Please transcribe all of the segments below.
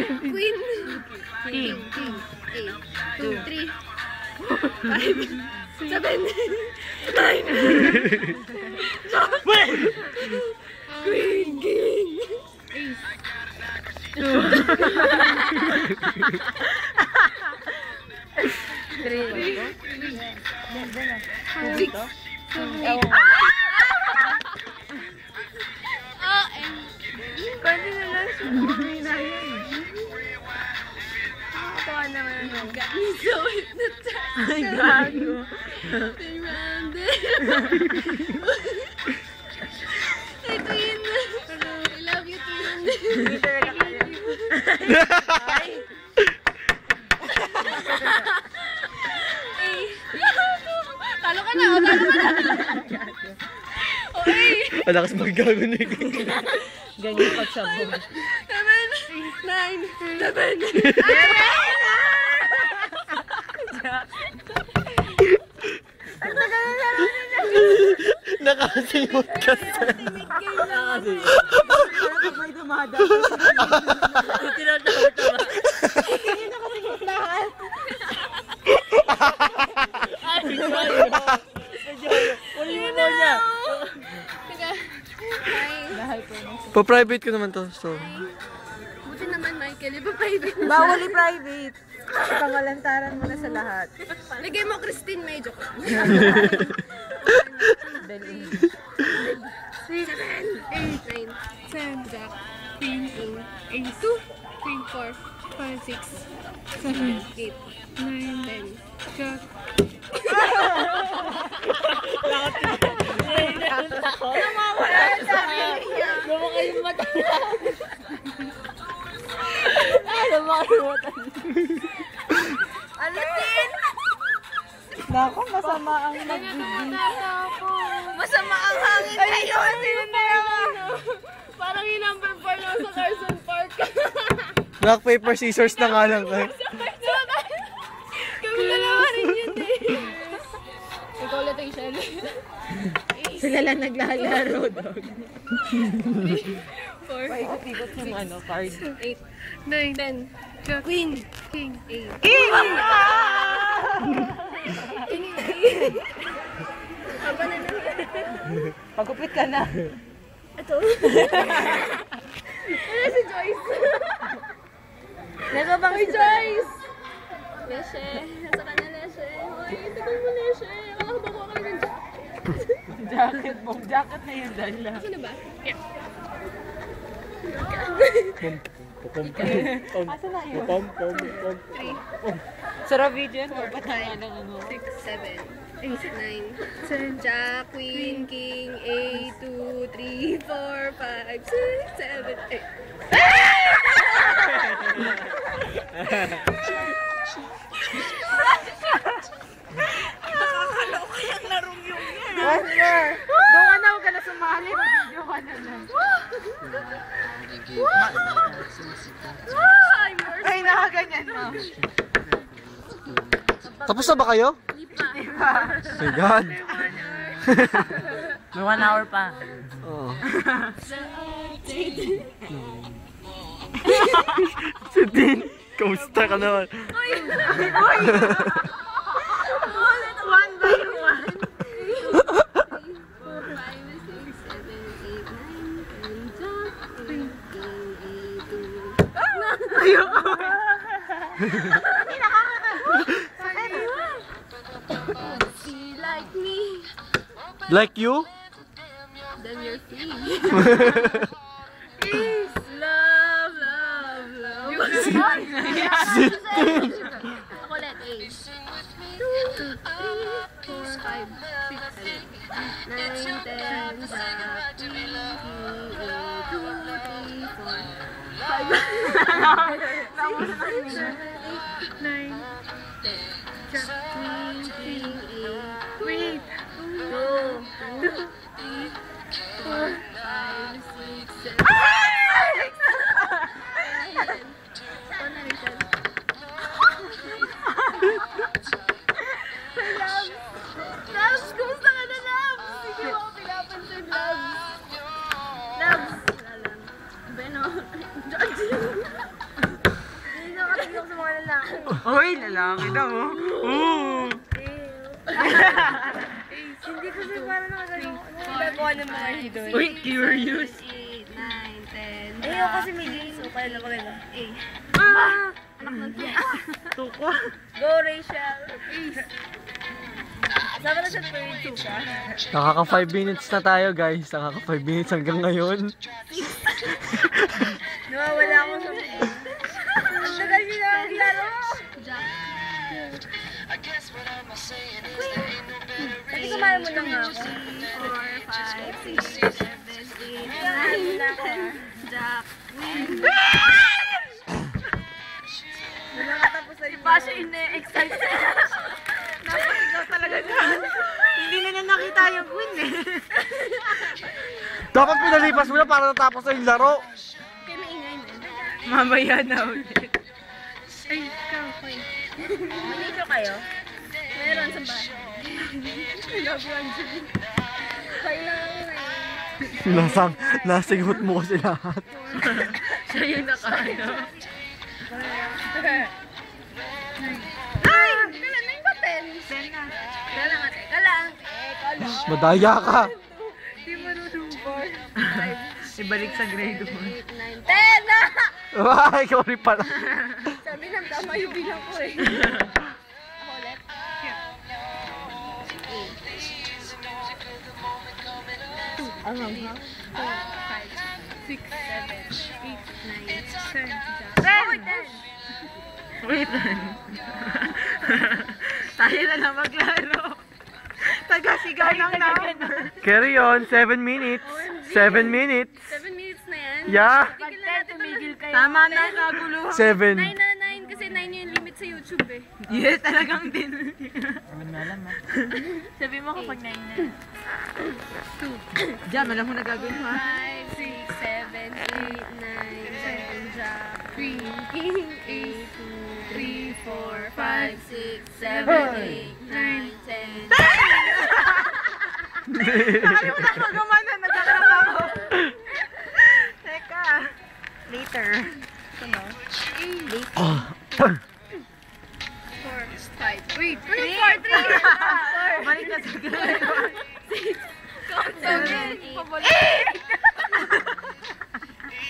Queen. King. 8, 2, 3, 5, 7, 9. Queen, king. Ace. 2. 3. 6. 7. Pwede na lang siya. Nakakatawa naman. Got me so hypnotized. Ay, gago. Ay, Twin. I love you, Twin. Hindi talaga kaya. Ay. Talo ka na, o. Talo ka na. Okay. Malakas maggago na yung ganyan pagsabog. 7, 9, 7. Nakasimot ka sa... Parang may dumada. Tinatawa-tawa. Hindi nakasimot lahat. Ay, uli mo niya. Pa-private ko naman to. So. Buti naman, Michael. Iba-private mo. Bawal i-private. Pangalantaran mo na sa lahat. Lagay mo, Christine, may joke lang. 7, 8, 9, 10, Jack, Queen, King, 8, 2, 3, 4, 5, 6, 7, 8, 9, 10, Jack. Namawala sa niya. Lumaka yung mata niya. Lumaka yung mata niya. Alasin! Naku, masama ang nagbibig. Masama ang hangin ngayon! Parang yung number 4 lang sa Carson Park. Rock, paper, scissors na nga lang. Kami na naman rin yun eh. Ikaw ulit ang Shell. Sila lang naglalaro, dog. 4, Paikot-ikot yung card. 8, 9, 10, Queen, King, 8. King! Pagupit ka na. Ito. Wala si Joyce. Nasa bang Joyce! Leshe. Nasa ka na, Leshe. Hoy, tignan mo, Leshe. Makakabakuha kayo ng jacket. jacket mo? Jacket na yun, Dala. Ito na ba? Yeah. Asa na yun? 3, Sarap video yun. Ba't na yan ang ano? 6, 7, 8, 9, 10, Jack, Queen, King, 8, 2, 3, 4, 5, 6, 7, 8. Nakakaloka yung larong yung yan. One more. Doon ka na, huwag ka na sumali. Mag-video ka na lang. Ay, nakaganyan mo. Tapos na ba kayo? Oh my God. May 1 hour pa. Oo. Si Dean, kamusta ka naman? Uy! One by one. 4, 5, 6, 7, 8, 9, 10, Jack, Queen, King, 8, 2. Ayoko. Hindi nakakata. See like me, Like you? then you're free. Peace, love, love, love. Ako ulit, 8. 2, 3, 4, 5, 6, 7, 8, 9, 10, Jack, Queen, King, 8, 2, 3, 4, 5, 6, 7, 8, 9, 10, Jack, Queen, King, 8. Wait! 2, 3, 4, 5, 6, 7. Labs! Kumusta ka na, Labs? Hindi mo ako pinapansin, Labs. Labs! Wala lang. Beno. George. Uy, lalaki daw. Hindi kasi parang nakagano. Nagagawa ng mga hidon. Uy, curious. 8, 9, 10. Ayaw kasi may games. O, kaya na maganda. Anak ng tiyan. Tuko. Go, Rachel. Sama na siya 32 ka. Nakaka 5 minutes na tayo guys. Nakaka 5 minutes hanggang ngayon. Nawawala ako sa ang tagal niyo na ang laro. Kasi kumain mo na nga ako. 4, 5, 6, 7, 8, 9, 10. Jack. Nakatapos na yung siya ine-excite. Napasigaw talaga siya. Hindi na niya nakita yung win eh. Dapat pinalipas mo na para natapos na yung laro. Kaya maingay na. Mamaya na ulit. Ay, kapoy. Manito kayo? Meron sa bahay. Nagabuan siya. Kailangan na Nasigot mo kasi lahat. Siya yung nakaano. Ay! Kala na yung papen. 10 na. Kala nga, teka lang. Teka lang. Madaya ka. Di marunubay. Ibalik sa grade 1. 8, 9, 10 na! Ay, ikaw rin pala. Sabi ng tama yung bilang ko eh. Ako ulit. Ang hanggang. 4, 5, 6, 7, 8, 9, 10. Wait. Tayo na lang maglaro. Taga-sigaw ng number. Carry on, 7 minutes. 7 minutes. 7 minutes na yan. Yeah. Tigil na natin tumigil kayo. Tama na, naguluhan. 7. 9 na 9 kasi 9 yung limit sa YouTube eh. Yes, talagang din. Sabi mo kapag 9 na. Diyan, alam mo na gagawin mo. 5, 6, 7, 8, 9, 10, Jack, Queen, King, 8, 2, 3, 4, 5, 6, 7, 8, 9, 10. Nakalimutan ko gumana, nagkakarap ako. Teka. Later. Ano? 4. 4, 5, wait, 3, 4, 3, Balik na sa grade 8!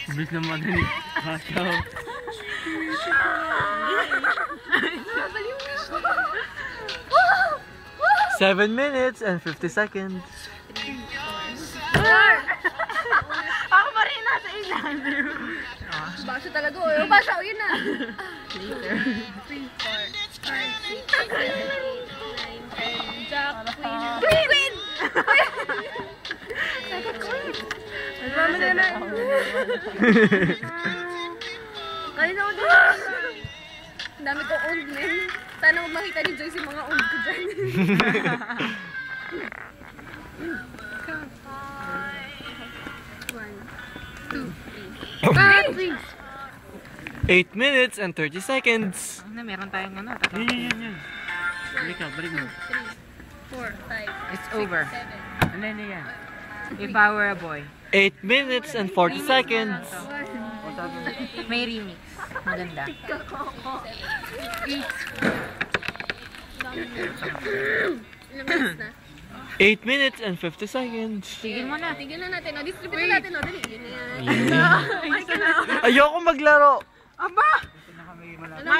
Bilis na madali. Kasaw. 7 minutes and 50 seconds. Ako pa rin nasa ilalim. Basa talaga oh. Basa oh, yun na. 3, 4, 5, 6, 7, 8, 9, 10. Jack, Queen. Queen! Ang dami na na. Kaya na ako din. Ang dami ko old men. Sana makita ni Joyce yung mga old ko dyan. 8 minutes and 30 seconds. Ano, meron tayong ano. Yan. Balik mo. 4, 5, It's over. 7. Ano na yan? If I were a boy. 8 minutes and 40 seconds. May remix. Maganda. 8 minutes and 50 seconds. Tigil mo na. Tigil na natin. Distribute na natin. Dali. Yun na yan. Ayoko maglaro. Aba! Ano,